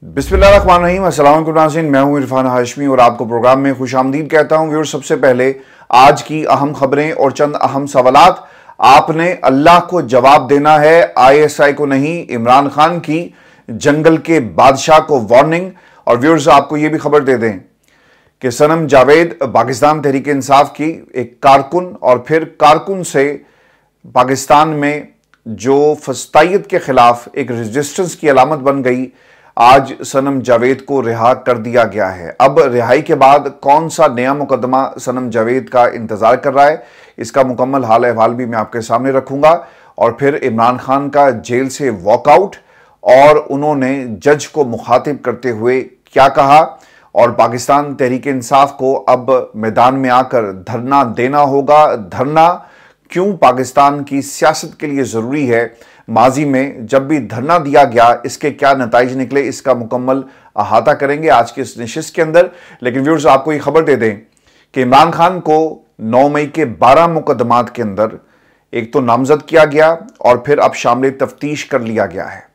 बिस्मिल्लाहिर्रहमानिर्रहीम। अस्सलाम वालेकुम नाज़रीन, मैं हूं इरफान हाशमी और आपको प्रोग्राम में खुशामदीद कहता हूं। व्यूअर्स, सबसे पहले आज की अहम खबरें और चंद अहम सवालात। आपने अल्लाह को जवाब देना है, आईएसआई को नहीं। इमरान खान की जंगल के बादशाह को वार्निंग। और व्यूअर्स, आपको यह भी खबर दे दें कि सनम जावेद पाकिस्तान तहरीक इंसाफ की एक कारकुन और फिर कारकुन से पाकिस्तान में जो फस्तायत के खिलाफ एक रेजिस्टेंस की अलामत बन गई, आज सनम जावेद को रिहा कर दिया गया है। अब रिहाई के बाद कौन सा नया मुकदमा सनम जावेद का इंतजार कर रहा है, इसका मुकम्मल हाल अहवाल भी मैं आपके सामने रखूंगा। और फिर इमरान खान का जेल से वॉकआउट और उन्होंने जज को मुखातिब करते हुए क्या कहा, और पाकिस्तान तहरीक इंसाफ को अब मैदान में आकर धरना देना होगा। धरना क्यों पाकिस्तान की सियासत के लिए जरूरी है, माजी में जब भी धरना दिया गया इसके क्या नताइज निकले, इसका मुकम्मल अहाता करेंगे आज के इस नशिस्त के अंदर। लेकिन व्यूअर्स, आपको ये खबर दे दें कि इमरान खान को 9 मई के 12 मुकदमात के अंदर एक तो नामजद किया गया और फिर अब शामिल तफ्तीश कर लिया गया है।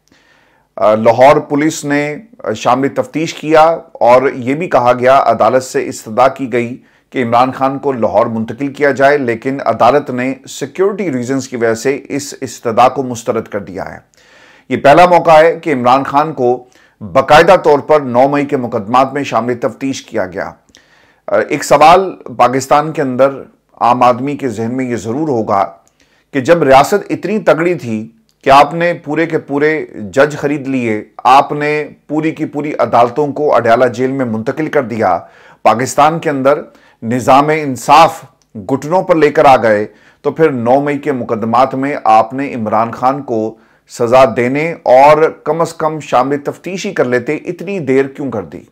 लाहौर पुलिस ने शामिल तफ्तीश किया और यह भी कहा गया, अदालत से इस्तदा की गई कि इमरान खान को लाहौर मुंतकिल किया जाए, लेकिन अदालत ने सिक्योरिटी रीजंस की वजह से इस इस्तदा को मुस्तरद कर दिया है। यह पहला मौका है कि इमरान खान को बाकायदा तौर पर 9 मई के मुकदमात में शामिल तफ्तीश किया गया। एक सवाल पाकिस्तान के अंदर आम आदमी के जहन में यह जरूर होगा कि जब रियासत इतनी तगड़ी थी कि आपने पूरे के पूरे जज खरीद लिए, आपने पूरी की पूरी अदालतों को अडयाला जेल में मुंतकिल कर दिया, पाकिस्तान के अंदर निज़ाम इंसाफ घुटनों पर लेकर आ गए, तो फिर 9 मई के मुकदमात में आपने इमरान खान को सजा देने और कम से कम शामिल तफ्तीश ही कर लेते, इतनी देर क्यों कर दी?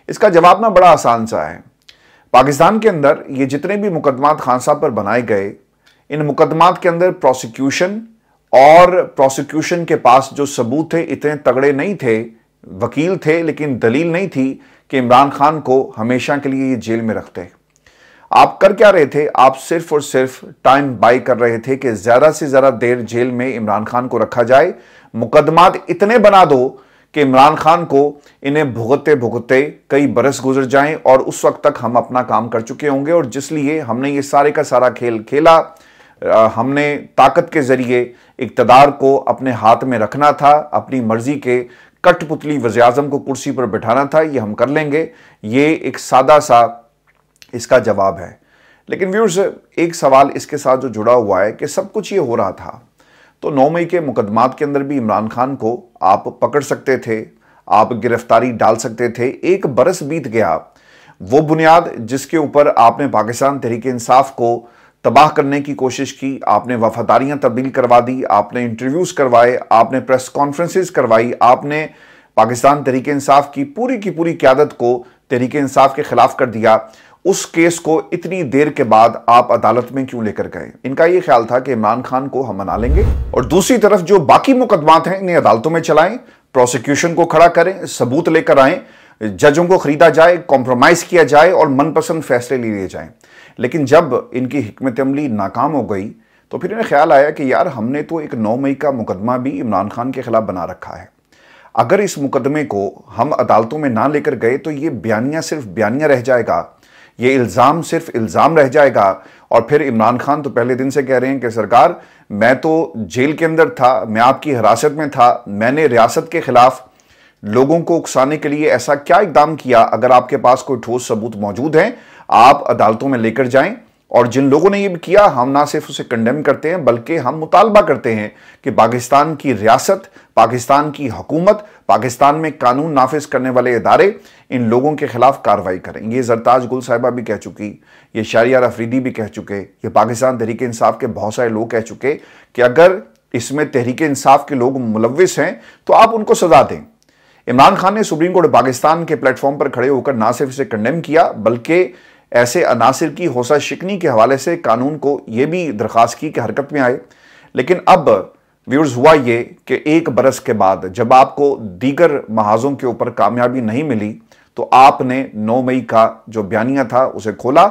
इसका जवाब ना बड़ा आसान सा है। पाकिस्तान के अंदर ये जितने भी मुकदमात खान साहब पर बनाए गए, इन मुकदमात के अंदर प्रोसिक्यूशन और प्रोसिक्यूशन के पास जो सबूत थे इतने तगड़े नहीं थे। वकील थे लेकिन दलील नहीं थी कि इमरान खान को हमेशा के लिए ये जेल में रखते। आप कर क्या रहे थे? आप सिर्फ और सिर्फ टाइम बाई कर रहे थे कि ज्यादा से ज्यादा देर जेल में इमरान खान को रखा जाए, मुकदमात इतने बना दो कि इमरान खान को इन्हें भुगतते भुगतते कई बरस गुजर जाएं और उस वक्त तक हम अपना काम कर चुके होंगे। और जिसलिए हमने ये सारे का सारा खेल खेला, हमने ताकत के जरिए इक्तदार को अपने हाथ में रखना था, अपनी मर्जी के कठपुतली वज़ीर-ए-आज़म को कुर्सी पर बिठाना था। ये हम कर लेंगे, ये एक सादा सा इसका जवाब है। लेकिन व्यूअर्स, एक सवाल इसके साथ जो जुड़ा हुआ है कि सब कुछ ये हो रहा था तो 9 मई के मुकदमात के अंदर भी इमरान खान को आप पकड़ सकते थे, आप गिरफ्तारी डाल सकते थे। एक बरस बीत गया, वो बुनियाद जिसके ऊपर आपने पाकिस्तान तहरीक इंसाफ को तबाह करने की कोशिश की, आपने वफादारियां तब्दील करवा दी, आपने इंटरव्यूज करवाए, आपने प्रेस कॉन्फ्रेंसेस करवाई, आपने पाकिस्तान तहरीक इंसाफ की पूरी क्यादत को तहरीक इंसाफ के खिलाफ कर दिया। उस केस को इतनी देर के बाद आप अदालत में क्यों लेकर गए? इनका यह ख्याल था कि इमरान खान को हम मना लेंगे और दूसरी तरफ जो बाकी मुकदमात हैं इन्हें अदालतों में चलाएं, प्रोसिक्यूशन को खड़ा करें, सबूत लेकर आएं, जजों को खरीदा जाए, कॉम्प्रोमाइज किया जाए और मनपसंद फैसले ले लिए जाएं। लेकिन जब इनकी हिकमत अमली नाकाम हो गई तो फिर इन्हें ख्याल आया कि यार, हमने तो एक 9 मई का मुकदमा भी इमरान खान के खिलाफ बना रखा है। अगर इस मुकदमे को हम अदालतों में ना लेकर गए तो ये बयानिया सिर्फ बयानिया रह जाएगा, ये इल्ज़ाम सिर्फ इल्ज़ाम रह जाएगा। और फिर इमरान खान तो पहले दिन से कह रहे हैं कि सरकार, मैं तो जेल के अंदर था, मैं आपकी हिरासत में था, मैंने रियासत के खिलाफ लोगों को उकसाने के लिए ऐसा क्या इकदाम किया? अगर आपके पास कोई ठोस सबूत मौजूद हैं, आप अदालतों में लेकर जाएं। और जिन लोगों ने ये भी किया, हम ना सिर्फ उसे कंडेम करते हैं बल्कि हम मुतालबा करते हैं कि पाकिस्तान की रियासत, पाकिस्तान की हुकूमत, पाकिस्तान में कानून नाफिज करने वाले इदारे इन लोगों के खिलाफ कार्रवाई करें। ये जरताज गुल साहिबा भी कह चुकी, ये शारियार अफरीदी भी कह चुके, ये पाकिस्तान तहरीक इंसाफ के बहुत सारे लोग कह चुके कि अगर इसमें तहरीक इंसाफ के लोग मुलव्विस हैं तो आप उनको सजा दें। इमरान खान ने सुप्रीम कोर्ट पाकिस्तान के प्लेटफॉर्म पर खड़े होकर ना सिर्फ इसे कंडेम किया बल्कि ऐसे अनासिर की हौसला शिकनी के हवाले से कानून को यह भी दरख्वास्त की कि हरकत में आए। लेकिन अब व्यूअर्स, हुआ ये कि एक बरस के बाद जब आपको दीगर महाजों के ऊपर कामयाबी नहीं मिली तो आपने 9 मई का जो बयानिया था उसे खोला,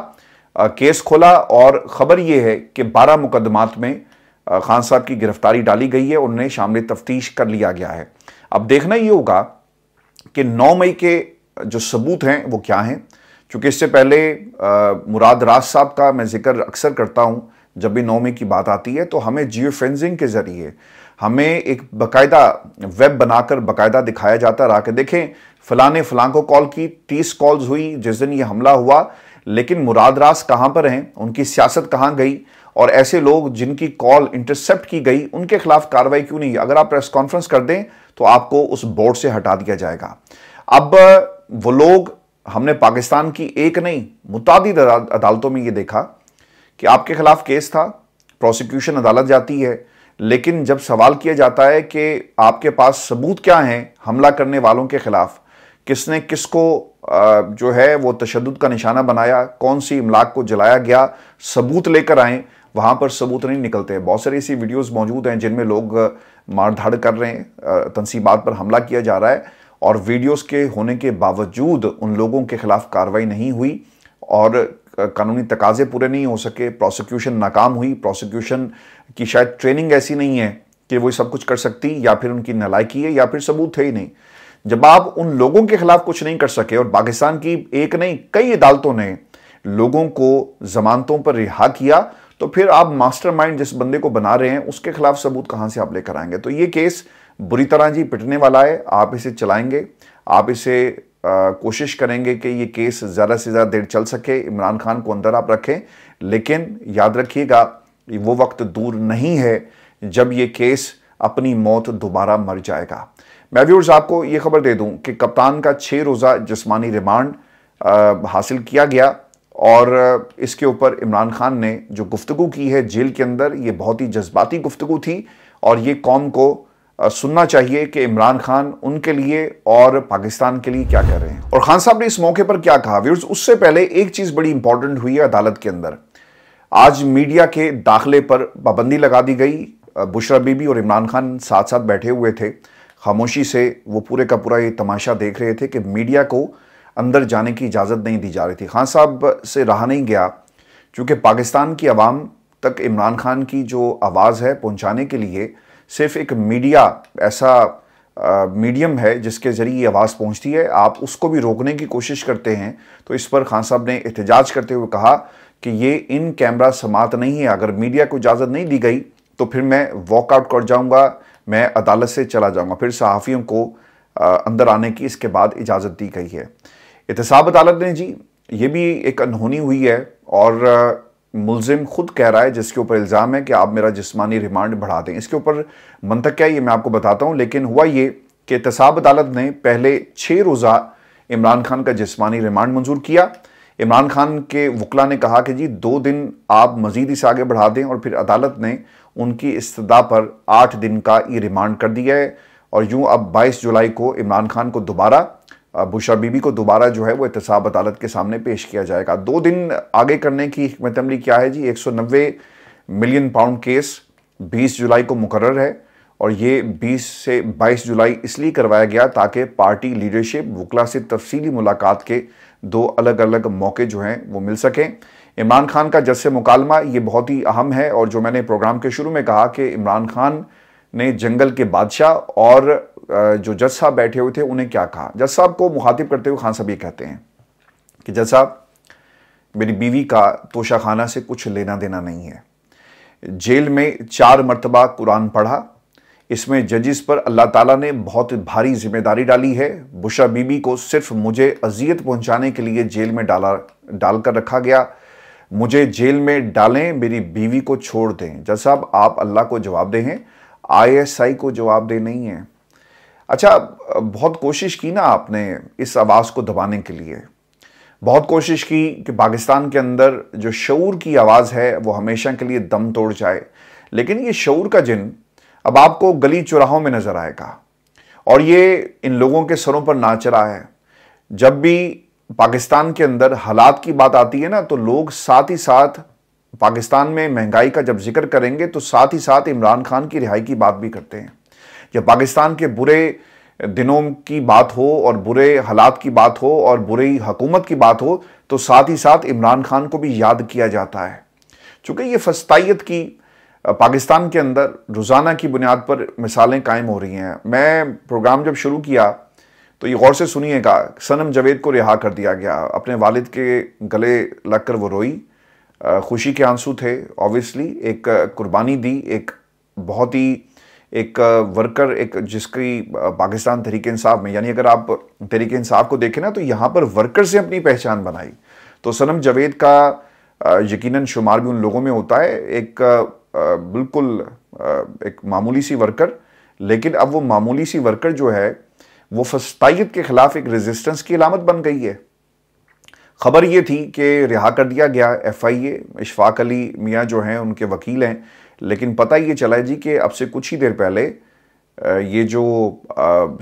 केस खोला और खबर यह है कि 12 मुकदमात में खान साहब की गिरफ्तारी डाली गई है, उन्हें शामिल तफ्तीश कर लिया गया है। अब देखना ये होगा कि 9 मई के जो सबूत हैं वो क्या हैं। क्योंकि इससे पहले मुराद राज साहब का मैं जिक्र अक्सर करता हूं जब भी 9 मई की बात आती है, तो हमें जियो फेंसिंग के जरिए हमें एक बाकायदा वेब बनाकर बाकायदा दिखाया जाता रहा कि देखें फलां ने फलां को कॉल की, 30 कॉल्स हुई जिस दिन ये हमला हुआ, लेकिन मुराद राज कहां पर हैं, उनकी सियासत कहां गई, और ऐसे लोग जिनकी कॉल इंटरसेप्ट की गई उनके खिलाफ कार्रवाई क्यों नहीं। अगर आप प्रेस कॉन्फ्रेंस कर दें तो आपको उस बोर्ड से हटा दिया जाएगा। अब वो लोग, हमने पाकिस्तान की एक नहीं मुतादिद अदालतों में ये देखा कि आपके खिलाफ केस था, प्रोसिक्यूशन अदालत जाती है, लेकिन जब सवाल किया जाता है कि आपके पास सबूत क्या हैं हमला करने वालों के खिलाफ, किसने किसको जो है वो तशद्दुद का निशाना बनाया, कौन सी इमलाक को जलाया गया, सबूत लेकर आए, वहां पर सबूत नहीं निकलते। बहुत सारी ऐसी वीडियोस मौजूद हैं जिनमें लोग मारधाड़ कर रहे हैं, तंसीबात पर हमला किया जा रहा है, और वीडियोस के होने के बावजूद उन लोगों के खिलाफ कार्रवाई नहीं हुई और कानूनी तकाजे पूरे नहीं हो सके, प्रोसिक्यूशन नाकाम हुई। प्रोसिक्यूशन की शायद ट्रेनिंग ऐसी नहीं है कि वो सब कुछ कर सकती, या फिर उनकी नालायकी है, या फिर सबूत है ही नहीं। जब आप उन लोगों के खिलाफ कुछ नहीं कर सके, और पाकिस्तान की एक नहीं कई अदालतों ने लोगों को जमानतों पर रिहा किया, तो फिर आप मास्टरमाइंड जिस बंदे को बना रहे हैं उसके खिलाफ सबूत कहां से आप लेकर आएंगे। तो ये केस बुरी तरह जी पिटने वाला है। आप इसे चलाएंगे, आप इसे कोशिश करेंगे कि ये केस ज़्यादा से ज़्यादा देर चल सके, इमरान खान को अंदर आप रखें, लेकिन याद रखिएगा वो वक्त दूर नहीं है जब ये केस अपनी मौत दोबारा मर जाएगा। मैं व्यूअर्स आपको ये खबर दे दूं कि कप्तान का 6 रोज़ा जिस्मानी रिमांड हासिल किया गया, और इसके ऊपर इमरान खान ने जो गुफ्तगू की है जेल के अंदर, ये बहुत ही जज्बाती गुफ्तगू थी, और ये कौम को सुनना चाहिए कि इमरान खान उनके लिए और पाकिस्तान के लिए क्या कर रहे हैं। और खान साहब ने इस मौके पर क्या कहा व्यूअर्स, उससे पहले एक चीज बड़ी इंपॉर्टेंट हुई है अदालत के अंदर। आज मीडिया के दाखिले पर पाबंदी लगा दी गई। बुशरा बीबी और इमरान खान साथ साथ बैठे हुए थे, खामोशी से वो पूरे का पूरा ये तमाशा देख रहे थे कि मीडिया को अंदर जाने की इजाज़त नहीं दी जा रही थी। खान साहब से रहा नहीं गया, क्योंकि पाकिस्तान की आवाम तक इमरान खान की जो आवाज़ है पहुंचाने के लिए सिर्फ एक मीडिया ऐसा मीडियम है जिसके ज़रिए आवाज़ पहुंचती है। आप उसको भी रोकने की कोशिश करते हैं। तो इस पर खान साहब ने एहतजाज करते हुए कहा कि ये इन कैमरा समात नहीं है, अगर मीडिया को इजाज़त नहीं दी गई तो फिर मैं वॉकआउट कर जाऊंगा, मैं अदालत से चला जाऊंगा। फिर सहाफ़ियों को अंदर आने की इसके बाद इजाज़त दी गई है। एहतसाब अदालत ने जी ये भी एक अनहोनी हुई है, और मुल्जिम खुद कह रहा है जिसके ऊपर इल्ज़ाम है कि आप मेरा जिस्मानी रिमांड बढ़ा दें। इसके ऊपर मंतक क्या है ये मैं आपको बताता हूं, लेकिन हुआ ये कि एहतसाब अदालत ने पहले 6 रोज़ा इमरान खान का जिस्मानी रिमांड मंजूर किया। इमरान खान के वकला ने कहा कि जी 2 दिन आप मजीद इसे आगे बढ़ा दें, और फिर अदालत ने उनकी इस्तदा पर 8 दिन का ये रिमांड कर दिया है। और यूँ अब 22 जुलाई को इमरान खान को दोबारा, बुशरा बीबी को दोबारा जो है वो एहतसाब अदालत के सामने पेश किया जाएगा। 2 दिन आगे करने की हिकमत अमली क्या है जी, 190 मिलियन पाउंड केस 20 जुलाई को मुकर्रर है, और ये 20 से 22 जुलाई इसलिए करवाया गया ताकि पार्टी लीडरशिप वकला से तफसीली मुलाकात के 2 अलग अलग मौके जो हैं वो मिल सकें। इमरान खान का जज से मुकालमा ये बहुत ही अहम है, और जो मैंने प्रोग्राम के शुरू में कहा कि इमरान खान ने जंगल के बादशाह और जो जज साहब बैठे हुए थे उन्हें क्या कहा। जज साहब को मुखातिब करते हुए खान साहब ये कहते हैं कि जज साहब, मेरी बीवी का तोशाखाना से कुछ लेना देना नहीं है। जेल में 4 मरतबा कुरान पढ़ा, इसमें जजिस पर अल्लाह ताला ने बहुत भारी जिम्मेदारी डाली है। बुशरा बीबी को सिर्फ मुझे अजियत पहुंचाने के लिए जेल में डालकर रखा गया। मुझे जेल में डालें, मेरी बीवी को छोड़ दें। जज साहब आप अल्लाह को जवाब दें, ISI को जवाब दे नहीं है। अच्छा, बहुत कोशिश की ना आपने इस आवाज़ को दबाने के लिए, बहुत कोशिश की कि पाकिस्तान के अंदर जो शऊर की आवाज़ है वो हमेशा के लिए दम तोड़ जाए, लेकिन ये शऊर का जिन अब आपको गली चौराहों में नज़र आएगा, और ये इन लोगों के सरों पर नाच रहा है। जब भी पाकिस्तान के अंदर हालात की बात आती है ना, तो लोग साथ ही साथ पाकिस्तान में महंगाई का जब जिक्र करेंगे तो साथ ही साथ इमरान खान की रिहाई की बात भी करते हैं। जब पाकिस्तान के बुरे दिनों की बात हो और बुरे हालात की बात हो और बुरी हुकूमत की बात हो, तो साथ ही साथ इमरान खान को भी याद किया जाता है। चूँकि ये फस्तायत की पाकिस्तान के अंदर रोज़ाना की बुनियाद पर मिसालें कायम हो रही हैं। मैं प्रोग्राम जब शुरू किया तो ये गौर से सुनिएगा। सनम जावेद को रिहा कर दिया गया, अपने वालिद के गले लगकर वो रोई, खुशी के आंसू थे ऑब्वियसली, एक कुर्बानी दी, एक बहुत ही एक वर्कर, एक जिसकी पाकिस्तान तहरीक इंसाफ में, यानी अगर आप तहरीक इंसाफ को देखें ना तो यहाँ पर वर्कर से अपनी पहचान बनाई। तो सनम जावेद का यकीनन शुमार भी उन लोगों में होता है, एक बिल्कुल एक मामूली सी वर्कर, लेकिन अब वो मामूली सी वर्कर जो है वो फस्तायत के खिलाफ एक रेजिस्टेंस की अलामत बन गई है। खबर ये थी कि रिहा कर दिया गया FIA, इशफाक अली मियाँ जो हैं उनके वकील हैं, लेकिन पता ये चला है जी कि अब से कुछ ही देर पहले ये जो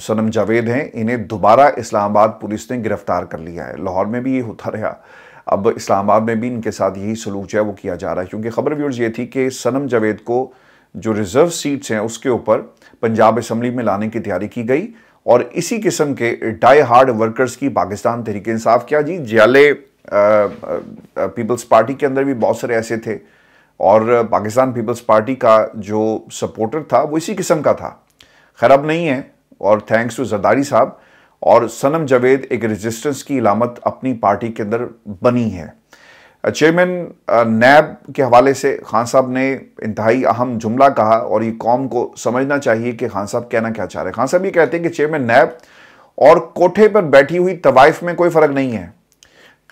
सनम जावेद हैं इन्हें दोबारा इस्लामाबाद पुलिस ने गिरफ्तार कर लिया है। लाहौर में भी ये होता रहा, अब इस्लामाबाद में भी इनके साथ यही सलूक है वो किया जा रहा है, क्योंकि खबर व्यूअर्स ये थी कि सनम जावेद को जो रिजर्व सीट्स हैं उसके ऊपर पंजाब असम्बली में लाने की तैयारी की गई, और इसी किस्म के डाई हार्ड वर्कर्स की पाकिस्तान तहरीक इंसाफ क्या जी, जियाले पीपल्स पार्टी के अंदर भी बहुत सारे ऐसे थे, और पाकिस्तान पीपल्स पार्टी का जो सपोर्टर था वो इसी किस्म का था। खैर अब नहीं है, और थैंक्स टू जरदारी साहब, और सनम जावेद एक रेजिस्टेंस की इलामत अपनी पार्टी के अंदर बनी है। चेयरमैन नैब के हवाले से खान साहब ने इंतहाई अहम जुमला कहा, और ये कौम को समझना चाहिए कि खान साहब कहना क्या चाह रहे हैं। खान साहब ये कहते हैं कि चेयरमैन नैब और कोठे पर बैठी हुई तवाइफ में कोई फर्क नहीं है।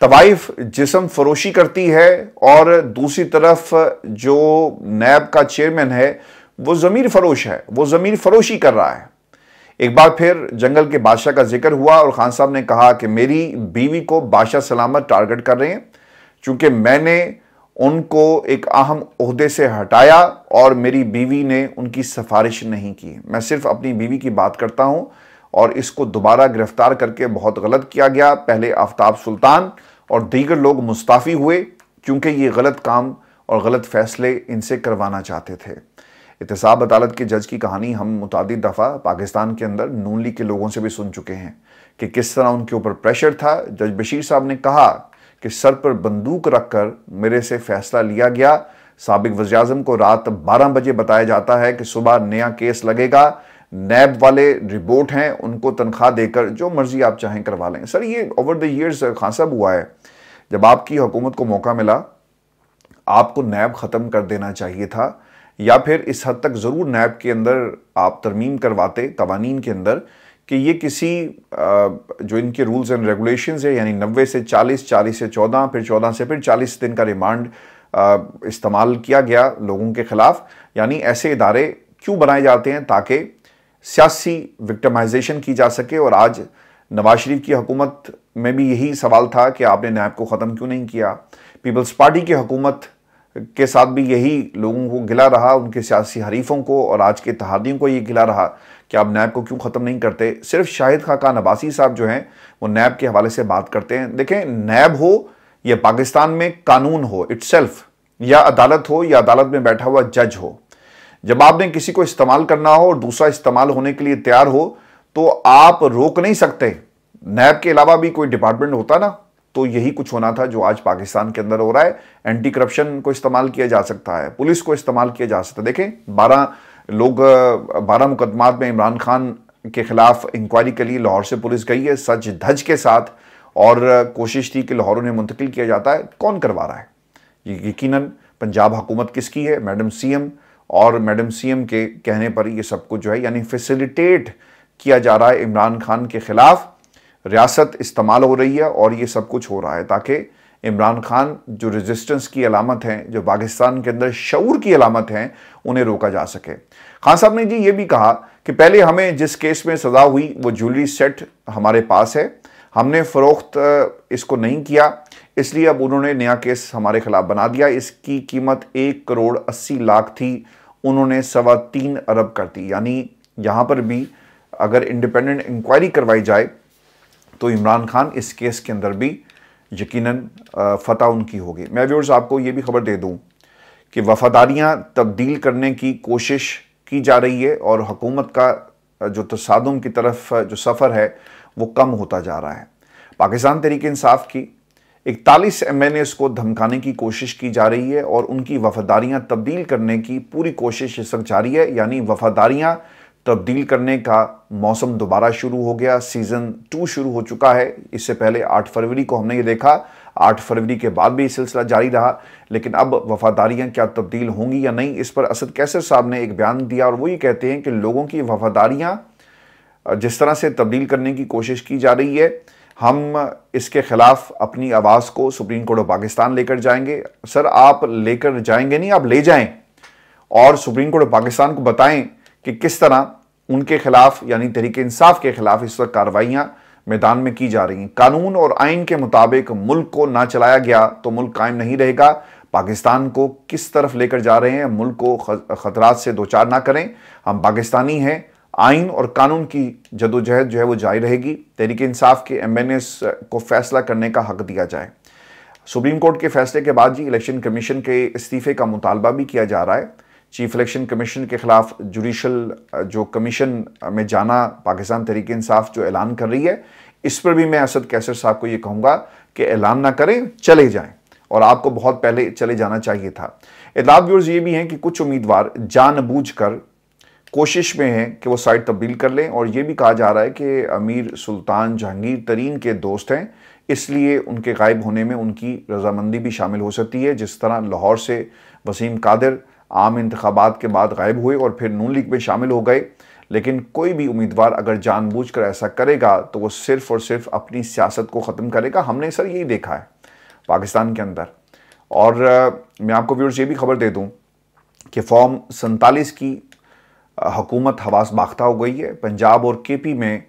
तवाइफ जिस्म फरोशी करती है, और दूसरी तरफ जो नैब का चेयरमैन है वो ज़मीर फरोश है, वो ज़मीर फरोशी कर रहा है। एक बार फिर जंगल के बादशाह का जिक्र हुआ, और खान साहब ने कहा कि मेरी बीवी को बादशाह सलामत टारगेट कर रहे हैं, चूंकि मैंने उनको एक अहम ओहदे से हटाया और मेरी बीवी ने उनकी सिफारिश नहीं की। मैं सिर्फ अपनी बीवी की बात करता हूं, और इसको दोबारा गिरफ्तार करके बहुत गलत किया गया। पहले आफ्ताब सुल्तान और दीगर लोग मुस्ताफ़ी हुए क्योंकि ये गलत काम और गलत फैसले इनसे करवाना चाहते थे। एहतसाब अदालत के जज की कहानी हम मुतादिद दफ़ा पाकिस्तान के अंदर नून लीग के लोगों से भी सुन चुके हैं कि किस तरह उनके ऊपर प्रेशर था। जज बशीर साहब ने कहा कि सर पर बंदूक रखकर मेरे से फैसला लिया गया। साबिक वज़ीर-ए-आज़म को रात 12 बजे बताया जाता है कि सुबह नया केस लगेगा, नैब वाले रिपोर्ट हैं, उनको तनख्वाह देकर जो मर्जी आप चाहें करवा लें। सर ये ओवर द ईयर्स खान साहब हुआ है। जब आपकी हुकूमत को मौका मिला, आपको नैब ख़त्म कर देना चाहिए था, या फिर इस हद तक ज़रूर नैब के अंदर आप तरमीम करवाते कवानीन के अंदर कि ये किसी जो इनके रूल्स एंड रेगुलेशंस है, यानी 90 से 40, 40 से 14, फिर 14 से फिर 40 दिन का रिमांड इस्तेमाल किया गया लोगों के ख़िलाफ़। यानी ऐसे इदारे क्यों बनाए जाते हैं ताकि सियासी विक्टिमाइजेशन की जा सके। और आज नवाज शरीफ की हुकूमत में भी यही सवाल था कि आपने नैब को ख़त्म क्यों नहीं किया। पीपल्स पार्टी की हुकूमत के साथ भी यही लोगों को गिला रहा, उनके सियासी हरीफों को और आज के इत्तेहादियों को ये गिला रहा कि आप नैब को क्यों ख़त्म नहीं करते। सिर्फ शाहिद खाकान अब्बासी साहब जो हैं वो नैब के हवाले से बात करते हैं। देखें, नैब हो या पाकिस्तान में कानून हो इटसेल्फ, या अदालत हो या अदालत में बैठा हुआ जज हो, जब आपने किसी को इस्तेमाल करना हो और दूसरा इस्तेमाल होने के लिए तैयार हो तो आप रोक नहीं सकते। नैब के अलावा भी कोई डिपार्टमेंट होता ना तो यही कुछ होना था जो आज पाकिस्तान के अंदर हो रहा है। एंटी करप्शन को इस्तेमाल किया जा सकता है, पुलिस को इस्तेमाल किया जा सकता है। देखें, 12 मुकदमात में इमरान खान के खिलाफ इंक्वायरी के लिए लाहौर से पुलिस गई है सच धज के साथ, और कोशिश थी कि लाहौर उन्हें मुंतकिल किया जाता है। कौन करवा रहा है? ये यकीनन पंजाब हुकूमत किसकी है? मैडम CM, और मैडम CM के कहने पर ये सब कुछ जो है यानी फैसिलिटेट किया जा रहा है। इमरान खान के खिलाफ रियासत इस्तेमाल हो रही है और ये सब कुछ हो रहा है ताकि इमरान खान जो रेजिस्टेंस की अलामत हैं, जो पाकिस्तान के अंदर शऊर की अलामत हैं, उन्हें रोका जा सके। खान साहब ने जी ये भी कहा कि पहले हमें जिस केस में सज़ा हुई वो ज्वेलरी सेट हमारे पास है, हमने फ़रोख्त इसको नहीं किया, इसलिए अब उन्होंने नया केस हमारे खिलाफ बना दिया। इसकी कीमत 1 करोड़ 80 लाख थी, उन्होंने 3.25 अरब कर दी। यानी यहाँ पर भी अगर इंडिपेंडेंट इंक्वायरी करवाई जाए तो इमरान खान इस केस के अंदर भी यकीनन फतह उनकी होगी। मैं व्यूअर्स आपको ये भी खबर दे दूं कि वफादारियां तब्दील करने की कोशिश की जा रही है और हुकूमत का जो तसादुम की तरफ जो सफ़र है वो कम होता जा रहा है। पाकिस्तान तहरीक इंसाफ की 41 MNAs को धमकाने की कोशिश की जा रही है और उनकी वफादारियां तब्दील करने की पूरी कोशिश इस वक्त जारी है। यानी वफादारियां तब्दील करने का मौसम दोबारा शुरू हो गया, सीज़न 2 शुरू हो चुका है। इससे पहले 8 फरवरी को हमने ये देखा, 8 फरवरी के बाद भी ये सिलसिला जारी रहा, लेकिन अब वफादारियां क्या तब्दील होंगी या नहीं, इस पर असद कैसर साहब ने एक बयान दिया और वो ये कहते हैं कि लोगों की वफादारियां जिस तरह से तब्दील करने की कोशिश की जा रही है, हम इसके खिलाफ अपनी आवाज़ को सुप्रीम कोर्ट ऑफ पाकिस्तान लेकर जाएंगे। सर, आप लेकर जाएंगे नहीं, आप ले जाएं और सुप्रीम कोर्ट ऑफ पाकिस्तान को बताएं कि किस तरह उनके खिलाफ यानी तहरीक इंसाफ के खिलाफ इस वक्त कार्रवाइयां मैदान में की जा रही हैं। कानून और आइन के मुताबिक मुल्क को ना चलाया गया तो मुल्क कायम नहीं रहेगा। पाकिस्तान को किस तरफ लेकर जा रहे हैं, मुल्क को खतरात से दो चार ना करें। हम पाकिस्तानी हैं, आइन और कानून की जदोजहद जो है वो जारी रहेगी। तहरीक इंसाफ के MNAs को फैसला करने का हक दिया जाए। सुप्रीम कोर्ट के फैसले के बाद जी इलेक्शन कमीशन के इस्तीफे का मुतालबा भी किया जा रहा है। चीफ इलेक्शन कमीशन के खिलाफ जुडिशल जो कमीशन में जाना पाकिस्तान तहरीक इंसाफ जो ऐलान कर रही है, इस पर भी मैं असद कैसर साहब को ये कहूँगा कि ऐलान ना करें, चले जाएं, और आपको बहुत पहले चले जाना चाहिए था। इतलात व्यूअर्स ये भी हैं कि कुछ उम्मीदवार जानबूझकर कोशिश में हैं कि वो साइड तब्दील कर लें, और ये भी कहा जा रहा है कि अमीर सुल्तान जहांगीर तरीन के दोस्त हैं, इसलिए उनके गायब होने में उनकी रजामंदी भी शामिल हो सकती है। जिस तरह लाहौर से वसीम कादिर आम इंतखाबात के बाद गायब हुए और फिर नून लीग में शामिल हो गए, लेकिन कोई भी उम्मीदवार अगर जानबूझकर ऐसा करेगा तो वो सिर्फ और सिर्फ अपनी सियासत को ख़त्म करेगा। हमने सर यही देखा है पाकिस्तान के अंदर। और मैं आपको व्यूअर्स ये भी खबर दे दूं कि फॉर्म 47 की हुकूमत हवास बाख्ता हो गई है। पंजाब और KP में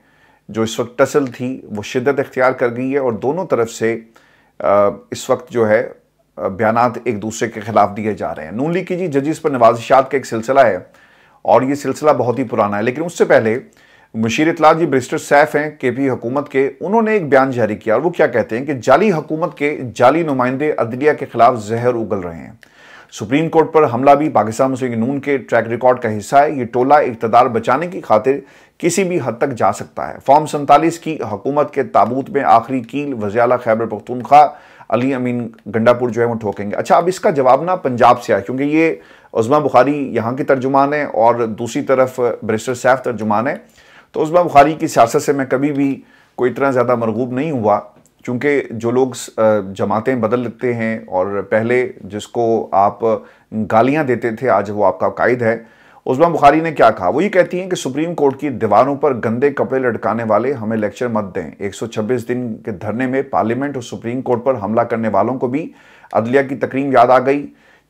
जो इस वक्त टसल थी वो शिद्दत इख्तियार कर गई है, और दोनों तरफ से इस वक्त जो है बयानात एक दूसरे के खिलाफ दिए जा रहे हैं। नून लीग की जी जजिस पर नवाजिशात का एक सिलसिला है, और ये सिलसिला बहुत ही पुराना है। लेकिन उससे पहले मुशीर इत्तलात जी बैरिस्टर सैफ हैं KP हुकूमत के, उन्होंने एक बयान जारी किया और वो क्या कहते हैं कि जाली हुकूमत के जाली नुमाइंदे अदलिया के खिलाफ जहर उगल रहे हैं। सुप्रीम कोर्ट पर हमला भी पाकिस्तान मुस्लिम लीग नून के ट्रैक रिकॉर्ड का हिस्सा है। ये टोला इक़्तिदार बचाने की खातिर किसी भी हद तक जा सकता है। फॉर्म 47 की हुकूमत के ताबूत में आखिरी कील वज़ीर आला खैबर पख्तूनख्वा अली अमीन गंडापुर जो है वो ठोकेंगे। अच्छा, अब इसका जवाब ना पंजाब से आया, क्योंकि ये उस्मा बुखारी यहाँ की तर्जुमान है और दूसरी तरफ बैरिस्टर सैफ तर्जुमान है। तो उस्मा बुखारी की सियासत से मैं कभी भी कोई इतना ज़्यादा मरगूब नहीं हुआ, क्योंकि जो लोग जमातें बदल लेते हैं और पहले जिसको आप गालियाँ देते थे आज वो आपका कायद है। उस्मा बुखारी ने क्या कहा, वो ये कहती हैं कि सुप्रीम कोर्ट की दीवारों पर गंदे कपड़े लटकाने वाले हमें लेक्चर मत दें। 126 दिन के धरने में पार्लियामेंट और सुप्रीम कोर्ट पर हमला करने वालों को भी अदलिया की तकरीम याद आ गई।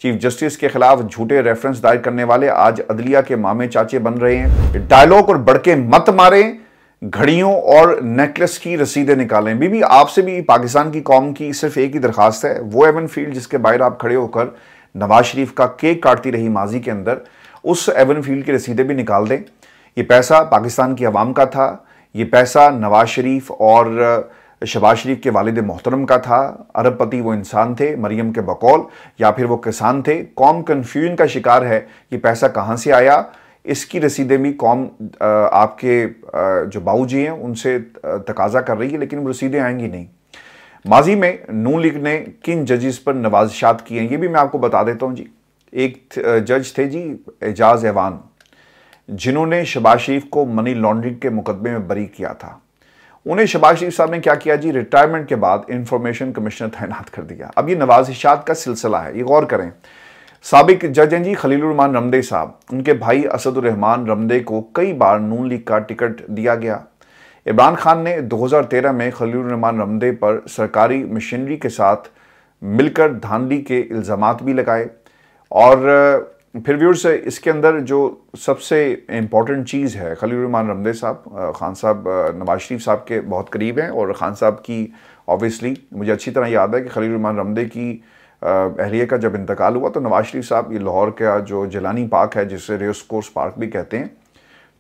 चीफ जस्टिस के खिलाफ झूठे रेफरेंस दायर करने वाले आज अदलिया के मामे चाचे बन रहे हैं। डायलॉग और बढ़के मत मारें, घड़ियों और नेकलेस की रसीदें निकालें। बीबी, आपसे भी पाकिस्तान की कौम की सिर्फ एक ही दरखास्त है, वो एवन फील्ड जिसके बाहर आप खड़े होकर नवाज शरीफ का केक काटती रही माजी के अंदर, उस एवन फील्ड की रसीदें भी निकाल दें। ये पैसा पाकिस्तान की आवाम का था, ये पैसा नवाज शरीफ और शहबाज शरीफ के वालिद मोहतरम का था। अरबपति वो इंसान थे मरियम के बकौल, या फिर वो किसान थे। कौम कन्फ्यूजन का शिकार है, ये पैसा कहाँ से आया, इसकी रसीदें भी कौम आपके जो बाबूजी हैं उनसे तकाजा कर रही है, लेकिन वो रसीदें आएंगी नहीं। माजी में नून लीग ने किन जजिस पर नवाजिशात किए हैं ये भी मैं आपको बता देता हूँ जी। एक जज थे जी एजाज ऐवान, जिन्होंने शहबाज शरीफ को मनी लॉन्ड्रिंग के मुकदमे में बरी किया था। उन्हें शहबाज शरीफ साहब ने क्या किया जी, रिटायरमेंट के बाद इंफॉर्मेशन कमिश्नर तैनात कर दिया। अब ये नवाजिशात का सिलसिला है, ये गौर करें। साबिक जज हैं जी खलीलुर्रहमान रमदे साहब, उनके भाई असदुर्रहमान रमदे को कई बार नून लीग का टिकट दिया गया। इमरान खान ने 2013 में खलीलुर्रहमान रमदे पर सरकारी मशीनरी के साथ मिलकर धांधली के इल्ज़ामात भी लगाए। और फिर व्यूअर्स, इसके अंदर जो सबसे इम्पॉर्टेंट चीज़ है, खलीलुर्रहमान रमदे साहब खान साहब नवाज शरीफ साहब के बहुत करीब हैं, और खान साहब की ऑब्वियसली मुझे अच्छी तरह याद है कि खलीलुर्रहमान रमदे की अहलिया का जब इंतकाल हुआ तो नवाज शरीफ साहब ये लाहौर का जो जलानी पार्क है जिसे रेस कोर्स पार्क भी कहते हैं,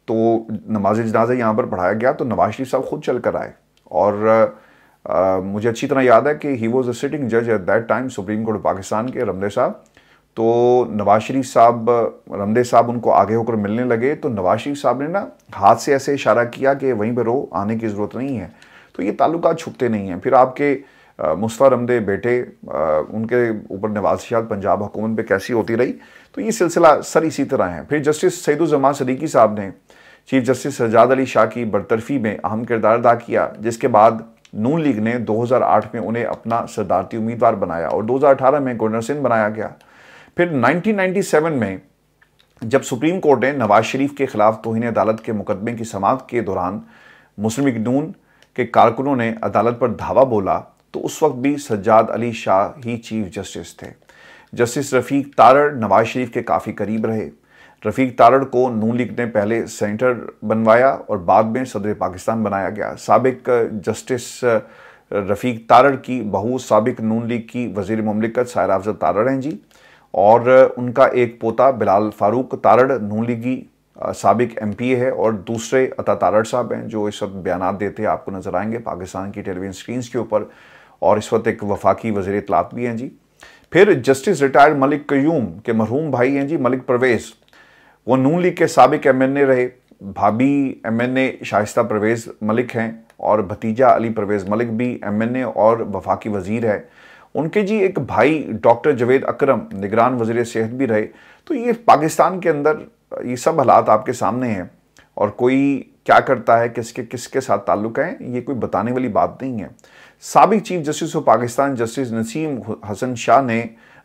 तो नमाज जनाजा यहाँ पर पढ़ाया गया तो नवाज शरीफ साहब खुद चल कर आए। और मुझे अच्छी तरह याद है कि ही वॉज अ सिटिंग जज at that time supreme court Pakistan के रमदे साहब। तो नवाज शरीफ साहब रमदे साहब उनको आगे होकर मिलने लगे, तो नवाज शरीफ साहब ने ना हाथ से ऐसे इशारा किया कि वहीं पर रो, आने की ज़रूरत नहीं है। तो ये ताल्लुकात छुपते नहीं हैं। फिर आपके मुस्तफ़ा रमदे बेटे, उनके ऊपर नवाजिशात पंजाब हुकूमत पे कैसी होती रही, तो ये सिलसिला सर इसी तरह है। फिर जस्टिस सईदुज़्ज़मान सदीकी साहब ने चीफ जस्टिस सज्जाद अली शाह की बरतरफी में अहम किरदार अदा किया, जिसके बाद नून लीग ने 2008 में उन्हें अपना सदारती उम्मीदवार बनाया और 2018 में गवर्नर सिंध बनाया गया। फिर 1997 में जब सुप्रीम कोर्ट ने नवाज शरीफ के खिलाफ तौहीन अदालत के मुकदमे की समाअत के दौरान मुस्लिम लीग नून के कारकुनों ने अदालत पर धावा बोला, तो उस वक्त भी सज्जाद अली शाह ही चीफ जस्टिस थे। जस्टिस रफ़ीक तारड़ नवाज शरीफ के काफ़ी करीब रहे। रफ़ीक तारड़ को नून लीग ने पहले सेनेटर बनवाया और बाद में सदर पाकिस्तान बनाया गया। साबिक जस्टिस रफ़ीक तारड़ की बहू साबिक नून लीग की वज़ीर मुमलिकत सायरा अफजल तारड़ हैं जी, और उनका एक पोता बिलाल फारूक तारड़ नून लीगी साबिक MPA है, और दूसरे अता तारड़ साहब हैं जो इस वक्त बयान देते हैं, आपको नजर आएंगे पाकिस्तान की टेलीविजन स्क्रीन के ऊपर, और इस वक्त एक वफाकी वज़ीर इत्तलात भी हैं जी। फिर जस्टिस रिटायर्ड मलिक कयूम के मरहूम भाई हैं जी मलिक परवेज़, वो नून लीग के साबिक MNA रहे। भाभी MNA शाइस्ता परवेज़ मलिक हैं और भतीजा अली परवेज़ मलिक भी MNA और वफाकी वज़ीर है। उनके जी एक भाई डॉक्टर जवेद अकरम निगरान वज़ीर सेहत भी रहे। तो ये पाकिस्तान के अंदर ये सब हालात आपके सामने हैं, और कोई क्या करता है, किसके साथ ताल्लुक़ है, ये कोई बताने वाली बात नहीं है। साबिक chief justice of Pakistan justice Naseem Hasan Shah ने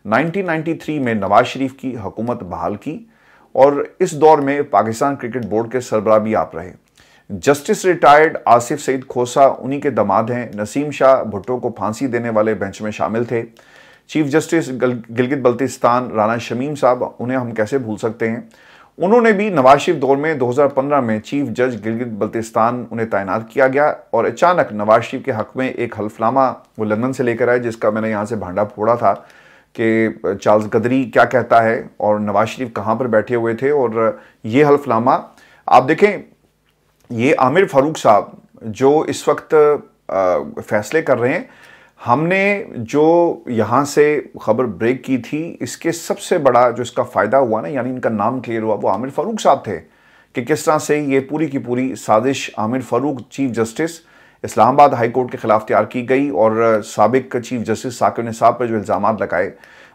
1993 में नवाज शरीफ की हुकूमत बहाल की, और इस दौर में पाकिस्तान क्रिकेट बोर्ड के सरबराह भी आप रहे। जस्टिस रिटायर्ड आसिफ सईद खोसा उन्हीं के दामाद हैं। नसीम शाह भुट्टो को फांसी देने वाले बेंच में शामिल थे। चीफ जस्टिस गिलगित बल्तिस्तान राना शमीम साहब, उन्हें हम कैसे भूल सकते हैं। उन्होंने भी नवाज शरीफ दौर में 2015 में चीफ जज गिलगित बल्तिस्तान उन्हें तैनात किया गया, और अचानक नवाज शरीफ के हक में एक हल्फनामा वो लंदन से लेकर आए, जिसका मैंने यहाँ से भांडा फोड़ा था कि चार्ल्स गदरी क्या कहता है और नवाज शरीफ कहाँ पर बैठे हुए थे। और ये हल्फनामा आप देखें, ये आमिर फारूक साहब जो इस वक्त फैसले कर रहे हैं, हमने जो यहाँ से खबर ब्रेक की थी, इसके सबसे बड़ा जो इसका फ़ायदा हुआ ना, यानी इनका नाम क्लियर हुआ, वो आमिर फारूक साहब थे कि किस तरह से ये पूरी की पूरी साजिश Aamir Farooq chief justice Islamabad high court के ख़िलाफ़ तैयार की गई, और साबिक चीफ जस्टिस साकिब निसाब पर जो इल्ज़ाम लगाए,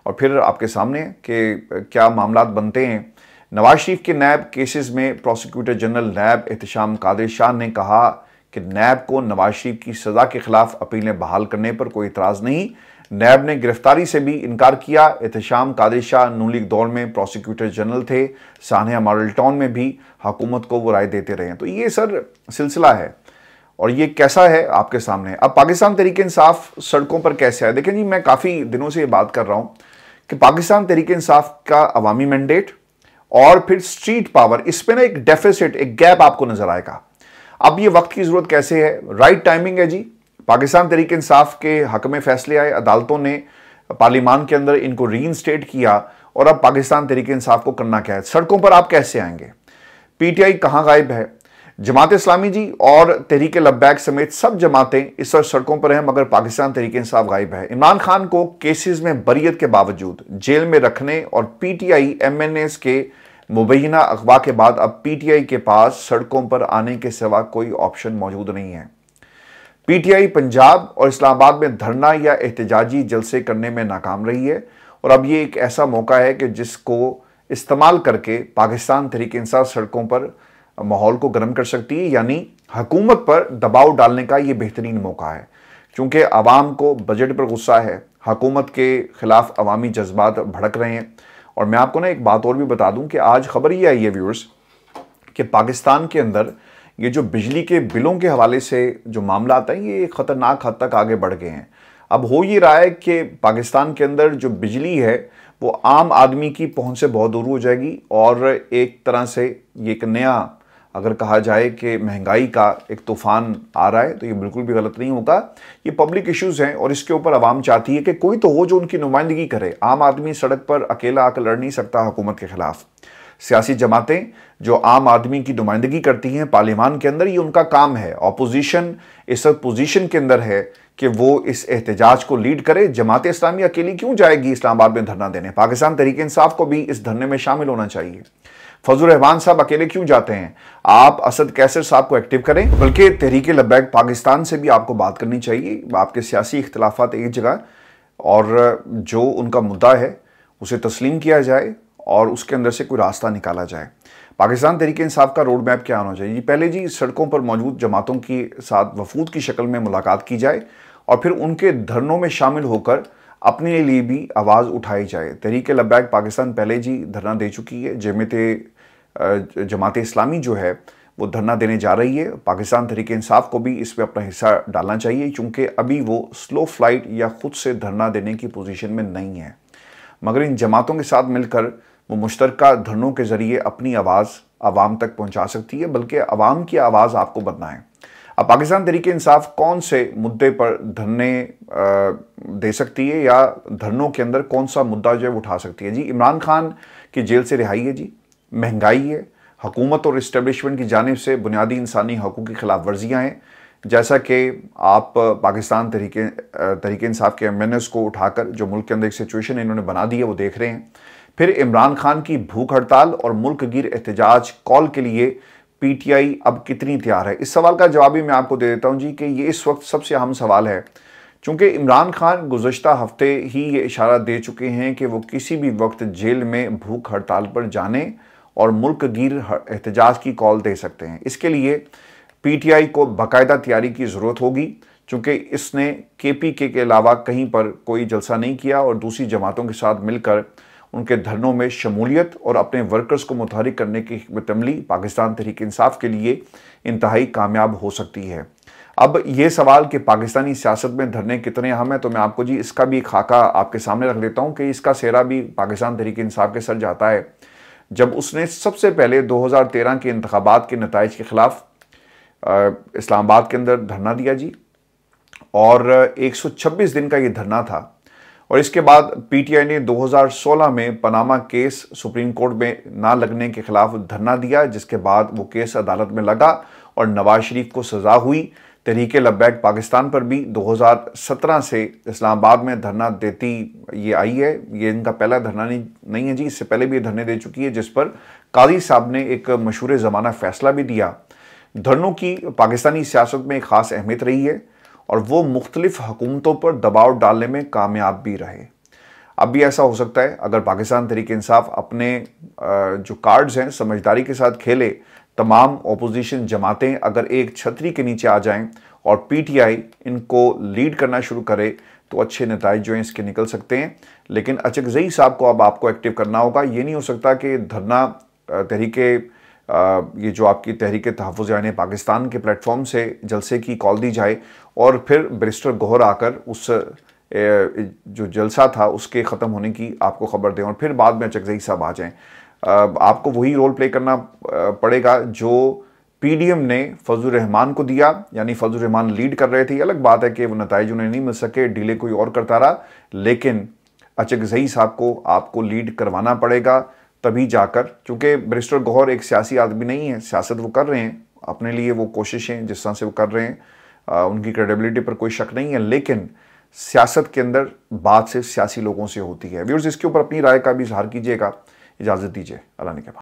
और फिर आपके सामने कि क्या मामलात बनते हैं। नवाज शरीफ के नैब केसेस में प्रोसिक्यूटर जनरल नैब एहतशाम कादिर शाह ने कहा कि नैब को नवाज शरीफ की सज़ा के खिलाफ अपीलें बहाल करने पर कोई इतराज़ नहीं। नैब ने गिरफ्तारी से भी इनकार किया। एहतशाम कादिर शाह नून लीग दौर में प्रोसिक्यूटर जनरल थे, सानिया मॉडल टाउन में भी हुकूमत को वो राय देते रहे हैं। तो ये सर सिलसिला है, और ये कैसा है आपके सामने। अब पाकिस्तान तहरीक इंसाफ सड़कों पर कैसे है, देखें जी, मैं काफ़ी दिनों से ये बात कर रहा हूँ कि पाकिस्तान तहरीक इंसाफ का अवामी मैंडेट और फिर स्ट्रीट पावर, इस पे ना एक डेफिसिट, एक गैप आपको नजर आएगा। अब ये वक्त की जरूरत कैसे है, राइट टाइमिंग है जी। पाकिस्तान तहरीक इंसाफ के हक में फैसले आए, अदालतों ने पार्लियामान के अंदर इनको रीइंस्टेट किया, और अब पाकिस्तान तहरीक इंसाफ को करना क्या है, सड़कों पर आप कैसे आएंगे। PTI कहाँ गायब है, जमात इस्लामी जी और तहरीक लब्बैक समेत सब जमातें इस वक्त सड़कों पर हैं, मगर पाकिस्तान तहरीक इंसाफ गायब है। इमरान खान को केसेस में बरियत के बावजूद जेल में रखने और PTI MNAs के मुबैना अगवा के बाद अब PTI के पास सड़कों पर आने के सिवा कोई ऑप्शन मौजूद नहीं है। PTI पंजाब और इस्लामाबाद में धरना या एहतजाजी जलसे करने में नाकाम रही है, और अब ये एक ऐसा मौका है कि जिसको इस्तेमाल करके पाकिस्तान तहरीक इंसाफ सड़कों पर माहौल को गर्म कर सकती है, यानी हुकूमत पर दबाव डालने का ये बेहतरीन मौका है, क्योंकि आवाम को बजट पर गुस्सा है, हुकूमत के खिलाफ अवामी जज्बात भड़क रहे हैं। और मैं आपको ना एक बात और भी बता दूं कि आज खबर ये आई है व्यूअर्स कि पाकिस्तान के अंदर ये जो बिजली के बिलों के हवाले से जो मामला आता है, ये ख़तरनाक हद तक आगे बढ़ गए हैं। अब हो ये रहा है कि पाकिस्तान के अंदर जो बिजली है वो आम आदमी की पहुंच से बहुत दूर हो जाएगी, और एक तरह से ये एक नया, अगर कहा जाए कि महंगाई का एक तूफान आ रहा है, तो ये बिल्कुल भी गलत नहीं होगा। ये पब्लिक इश्यूज़ हैं, और इसके ऊपर आवाम चाहती है कि कोई तो हो जो उनकी नुमाइंदगी करे। आम आदमी सड़क पर अकेला आकर लड़ नहीं सकता हुकूमत के खिलाफ। सियासी जमातें जो आम आदमी की नुमाइंदगी करती हैं पार्लियामान के अंदर, ये उनका काम है। अपोजिशन इस पोजीशन के अंदर है कि वो इस एहतजाज को लीड करे। जमात इस्लामी अकेली क्यों जाएगी इस्लामाबाद में धरना देने, पाकिस्तान तहरीक इंसाफ को भी इस धरने में शामिल होना चाहिए। फजल रहमान साहब अकेले क्यों जाते हैं, आप असद कैसर साहब को एक्टिव करें, बल्कि तहरीक लब्बैक पाकिस्तान से भी आपको बात करनी चाहिए। आपके सियासी इख्तलाफात एक जगह, और जो उनका मुद्दा है उसे तस्लीम किया जाए और उसके अंदर से कोई रास्ता निकाला जाए। पाकिस्तान तहरीक इंसाफ का रोड मैप क्या होना चाहिए जी? पहले जी सड़कों पर मौजूद जमातों के साथ वफूद की शक्ल में मुलाकात की जाए और फिर उनके धरनों में शामिल होकर अपने लिए भी आवाज़ उठाई जाए। तहरीक लब्बैक पाकिस्तान पहले जी धरना दे चुकी है। जमात इस्लामी जो है वो धरना देने जा रही है। पाकिस्तान तहरीक इंसाफ को भी इसमें अपना हिस्सा डालना चाहिए, क्योंकि अभी वो स्लो फ्लाइट या खुद से धरना देने की पोजीशन में नहीं है, मगर इन जमातों के साथ मिलकर वो मुश्तरका धरनों के ज़रिए अपनी आवाज़ आवाम तक पहुंचा सकती है, बल्कि आवाम की आवाज़ आपको बनना है। अब पाकिस्तान तहरीक इंसाफ कौन से मुद्दे पर धरने दे सकती है या धरनों के अंदर कौन सा मुद्दा जो है उठा सकती है जी? इमरान खान की जेल से रिहाई है जी, महंगाई है, हुकूमत और इस्टेब्लिशमेंट की जानिब से बुनियादी इंसानी हकूक़ की खिलाफ वर्जियाँ हैं, जैसा कि आप पाकिस्तान तहरीक इंसाफ के MNS को उठाकर जो मुल्क के अंदर एक सिचुएशन इन्होंने बना दी है वो देख रहे हैं। फिर इमरान खान की भूख हड़ताल और मुल्क गिर एहतजाज कॉल के लिए PTI अब कितनी तैयार है? इस सवाल का जवाब भी मैं आपको दे देता हूँ जी कि ये इस वक्त सबसे अहम सवाल है, चूँकि इमरान खान गुज़श्ता हफ्ते ही ये इशारा दे चुके हैं कि वो किसी भी वक्त जेल में भूख हड़ताल पर जाने और मुल्क गिर एहतजाज की कॉल दे सकते हैं। इसके लिए PTI को बाकायदा तैयारी की ज़रूरत होगी, चूँकि इसने KPK के अलावा कहीं पर कोई जलसा नहीं किया और दूसरी जमातों के साथ मिलकर उनके धरनों में शमूलियत और अपने वर्कर्स को मुतहरिक करने की हिकमत अमली पाकिस्तान तहरीक इंसाफ के लिए इंतहाई कामयाब हो सकती है। अब ये सवाल कि पाकिस्तानी सियासत में धरने कितने अहम हैं, तो मैं आपको जी इसका भी खाका आपके सामने रख देता हूँ कि इसका सेहरा भी पाकिस्तान तहरीक इंसाफ के सर जाता है, जब उसने सबसे पहले 2013 के इंतखाबात के नताइज के खिलाफ इस्लामाबाद के अंदर धरना दिया जी, और 126 दिन का ये धरना था। और इसके बाद PTI ने 2016 में पनामा केस सुप्रीम कोर्ट में ना लगने के खिलाफ धरना दिया, जिसके बाद वो केस अदालत में लगा और नवाज शरीफ को सज़ा हुई। तहरीक लब्बैक पाकिस्तान पर भी 2017 से इस्लामाबाद में धरना देती ये आई है। ये इनका पहला धरना नहीं है जी, इससे पहले भी ये धरने दे चुकी है, जिस पर काजी साहब ने एक मशहूर ज़माना फ़ैसला भी दिया। धरनों की पाकिस्तानी सियासत में एक ख़ास अहमियत रही है और वो मुख्तलिफ हुकूमतों पर दबाव डालने में कामयाब भी रहे। अब भी ऐसा हो सकता है अगर पाकिस्तान तहरीक इंसाफ अपने जो कार्ड्स हैं समझदारी के साथ खेले, तमाम अपोजिशन जमातें अगर एक छतरी के नीचे आ जाएं और PTI इनको लीड करना शुरू करे, तो अच्छे नताइज जो हैं इसके निकल सकते हैं। लेकिन अचकज़ई साहब को अब आपको एक्टिव करना होगा। ये नहीं हो सकता कि धरना तहरीक ये जो आपकी तहरीक तहफ़्फ़ुज़ यानी पाकिस्तान के प्लेटफॉर्म से जलसे की कॉल दी जाए और फिर बैरिस्टर गौहर आकर उस जो जलसा था उसके ख़त्म होने की आपको ख़बर दें और फिर बाद में अचकज़ई साहब आ जाएं। आपको वही रोल प्ले करना पड़ेगा जो PDM ने फजलुर रहमान को दिया, यानी फजलुर रहमान लीड कर रहे थे। अलग बात है कि वो नताइज उन्हें नहीं मिल सके, डिले कोई और करता रहा, लेकिन अचकज़ई साहब को आपको लीड करवाना पड़ेगा तभी जाकर, क्योंकि बैरिस्टर गौहर एक सियासी आदमी नहीं है, सियासत वो कर रहे हैं अपने लिए, वो कोशिशें जिस तरह से वो कर रहे हैं उनकी क्रेडिबिलिटी पर कोई शक नहीं है, लेकिन सियासत के अंदर बात सिर्फ सियासी लोगों से होती है। व्यूअर्स, इसके ऊपर अपनी राय का भी इजहार कीजिएगा। इजाज़त दीजिए, अल्लाह ने के बाद।